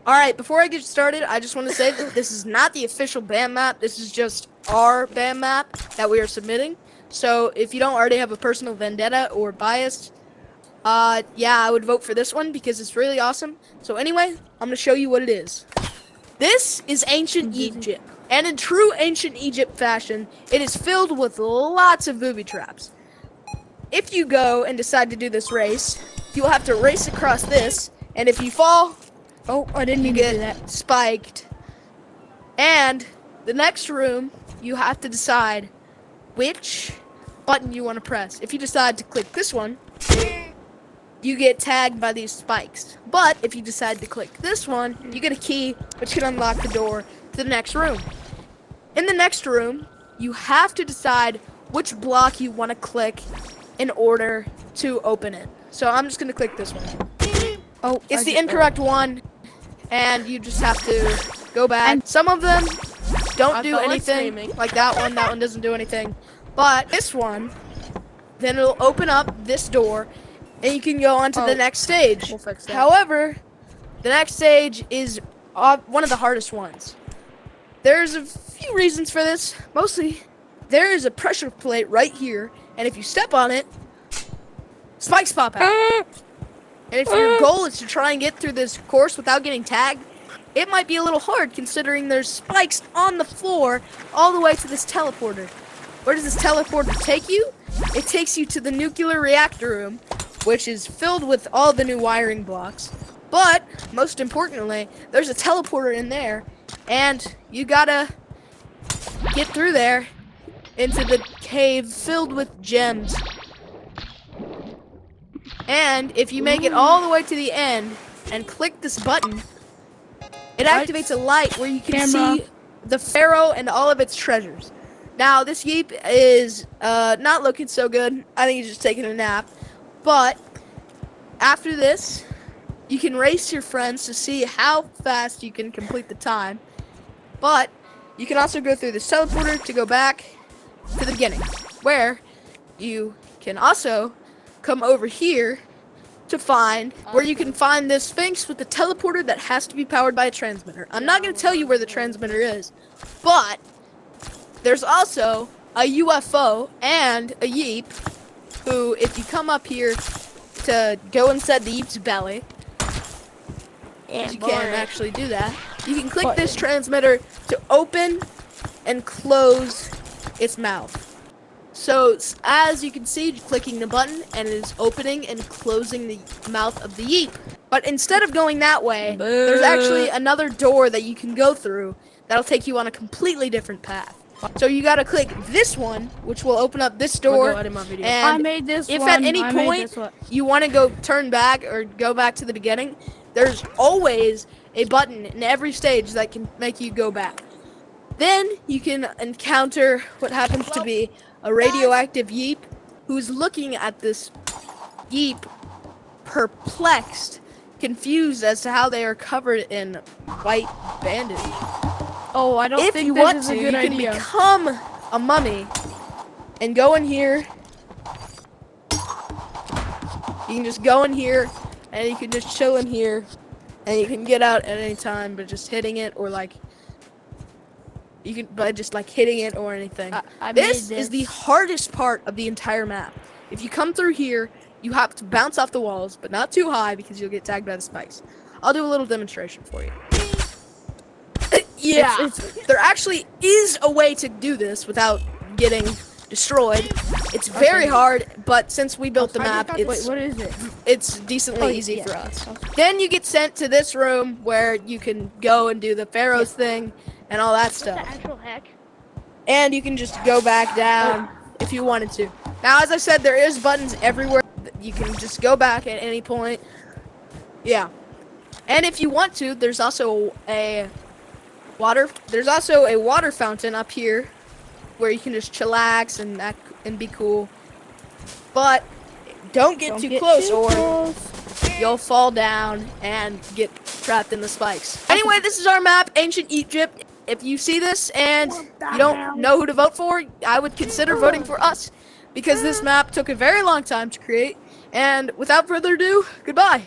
Alright, before I get started, I just want to say that this is not the official BAM map. This is just our BAM map that we are submitting. So if you don't already have a personal vendetta or bias, yeah, I would vote for this one because it's really awesome. So anyway, I'm going to show you what it is. This is ancient Egypt. And in true ancient Egypt fashion, it is filled with lots of booby traps. If you go and decide to do this race, you'll have to race across this. And if you fall, I didn't mean to do that. Spiked. And the next room, you have to decide which button you want to press. If you decide to click this one, you get tagged by these spikes. But if you decide to click this one, you get a key, which can unlock the door to the next room. In the next room, you have to decide which block you want to click in order to open it. So I'm just going to click this one. Oh, It's the incorrect one, and you just have to go back. And some of them don't do anything, like that one. That one doesn't do anything. But this one, then it'll open up this door, and you can go on to the next stage. We'll fix that. However, the next stage is one of the hardest ones. There's a few reasons for this. Mostly, there is a pressure plate right here, and if you step on it, spikes pop out. And if your goal is to try and get through this course without getting tagged, it might be a little hard considering there's spikes on the floor all the way to this teleporter. Where does this teleporter take you? It takes you to the nuclear reactor room, which is filled with all the new wiring blocks. But, most importantly, there's a teleporter in there, and you gotta get through there into the cave filled with gems. And if you make it all the way to the end and click this button, it activates a light where you can see the pharaoh and all of its treasures. Now, this Yeep is not looking so good. I think he's just taking a nap. But after this, you can race your friends to see how fast you can complete the time. But you can also go through this teleporter to go back to the beginning, where you can also come over here to find where you can find this Sphinx with the teleporter that has to be powered by a transmitter. I'm not going to tell you where the transmitter is, but there's also a UFO and a Yeep who, if you come up here to go inside the Yeep's belly, you can't actually do that, you can click this transmitter to open and close its mouth. So, as you can see, clicking the button, and it is opening and closing the mouth of the Yeep. But instead of going that way, there's actually another door that you can go through that'll take you on a completely different path. So you gotta click this one, which will open up this door, and I made this if one. at any point you want to go turn back or go back to the beginning, there's always a button in every stage that can make you go back. Then you can encounter what happens to be a radioactive Yeep who's looking at this Yeep perplexed, confused as to how they are covered in white bandage. Oh, I don't If think you this want is to, a good you can idea. become a mummy and go in here. You can just go in here and you can just chill in here and you can get out at any time by just hitting it or like you can by just like hitting it or anything. This is the hardest part of the entire map. If you come through here, you have to bounce off the walls, but not too high because you'll get tagged by the spikes. I'll do a little demonstration for you. Yeah, there actually is a way to do this without getting destroyed. It's very hard, but since we built the map, what is it? it's decently easy for us. Then you get sent to this room where you can go and do the pharaoh's thing and all that stuff. What the actual heck? And you can just go back down if you wanted to. Now, as I said, there is buttons everywhere. You can just go back at any point. Yeah. And if you want to, there's also a water fountain up here where you can just chillax and be cool. But don't get too close or you'll fall down and get trapped in the spikes. Anyway, this is our map, Ancient Egypt. If you see this and you don't know who to vote for, I would consider voting for us because this map took a very long time to create. And without further ado, goodbye.